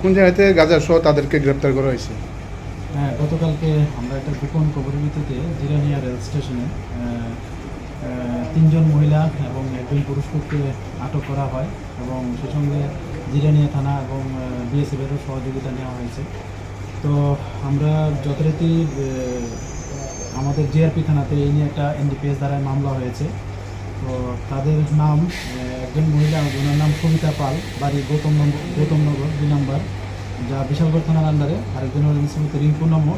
কোন জায়গাতে গাঁজা সহ তাদেরকে গ্রেপ্তার করা হয়েছে? হ্যাঁ, গতকালকে আমরা একটা গোপন খবরের ভিত্তিতে জিরানিয়া রেল স্টেশনে তিনজন মহিলা এবং একজন পুরুষকে আটক করা হয় এবং সেই সঙ্গে জিরানিয়া থানা এবং বিএসএফেরও সহযোগিতা নেওয়া হয়েছে। তো আমরা যথারীতি আমাদের জিআরপি থানাতে এই নিয়ে একটা এনডিপিএস দ্বারায় মামলা হয়েছে। তো তাদের নাম একজন মহিলা, ওনার নাম সবিতা পাল, বাড়ি গৌতমনগর 2 নম্বর, যা বিশালগড় থানার আন্ডারে। আরেকজন হলেন শ্রীমতী রিঙ্কু নম্বর,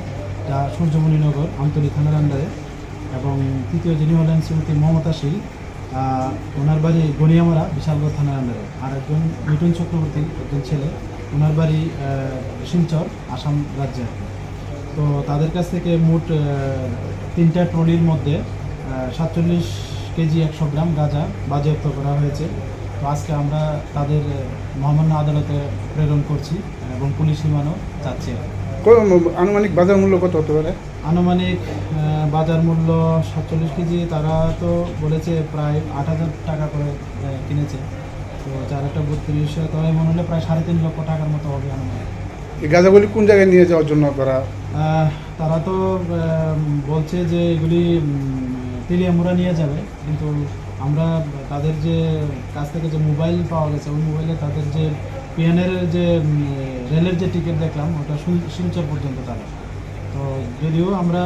যা সূর্যমণিনগর আমতলী থানার আন্ডারে। এবং তৃতীয় যিনি হলেন শ্রীমতী মমতা শীল, ওনার বাড়ি গনিয়ামারা বিশালগড় থানার আন্ডারে। আর একজন মিঠুন চক্রবর্তী, একজন ছেলে, ওনার বাড়ি শিলচর, আসাম রাজ্যে। তো তাদের কাছ থেকে মোট 3টা ট্রলির মধ্যে 47 কেজি 100 গ্রাম গাঁজা বাজেয়াপ্ত করা হয়েছে। তো আজকে আমরা তাদের মহামান্য আদালতে প্রেরণ করছি এবং পুলিশ রিমান্ডও চাচ্ছি। আনুমানিক বাজার মূল্য কত হতে পারে? আনুমানিক বাজার মূল্য 47 কেজি, তারা তো বলেছে প্রায় 8,000 টাকা করে কিনেছে। তো 4-32 তবে মনে হলে প্রায় 3.5 লক্ষ টাকার মতো হবে আনুমানিক। এই গাঁজাগুলি কোন জায়গায় নিয়ে যাওয়ার জন্য করা? তারা তো বলছে যে এগুলি তেলিয়ামুড়া নিয়ে যাবে, কিন্তু আমরা তাদের যে কাছ থেকে যে মোবাইল পাওয়া গেছে, ওই মোবাইলে তাদের যে পিএনের যে রেলের যে টিকিট দেখলাম, ওটা শিলচর পর্যন্ত তারা। তো যদিও আমরা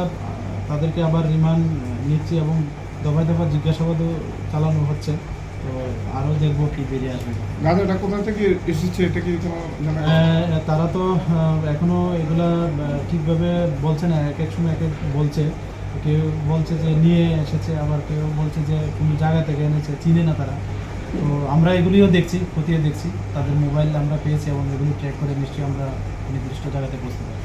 তাদেরকে আবার রিমান্ড নিচ্ছি এবং দফায় দফা জিজ্ঞাসাবাদও চালানো হচ্ছে। তো আরও দেখবো কি বেরিয়ে আসবে। গাঁজাটা কোথা থেকে এসেছে এটা কি জানা? তারা তো এখনও এগুলা ঠিকভাবে বলছে না, এক এক সময় এক এক বলছে। কেউ বলছে যে নিয়ে এসেছে, আবার কেউ বলছে যে কোনো জায়গা থেকে এনেছে, চিনে না তারা। তো আমরা এগুলিও দেখছি, খতিয়ে দেখছি। তাদের মোবাইল আমরা পেয়েছি এবং এগুলি ট্র্যাক করে নিশ্চয়ই আমরা নির্দিষ্ট জায়গাতে পৌঁছতে পারি।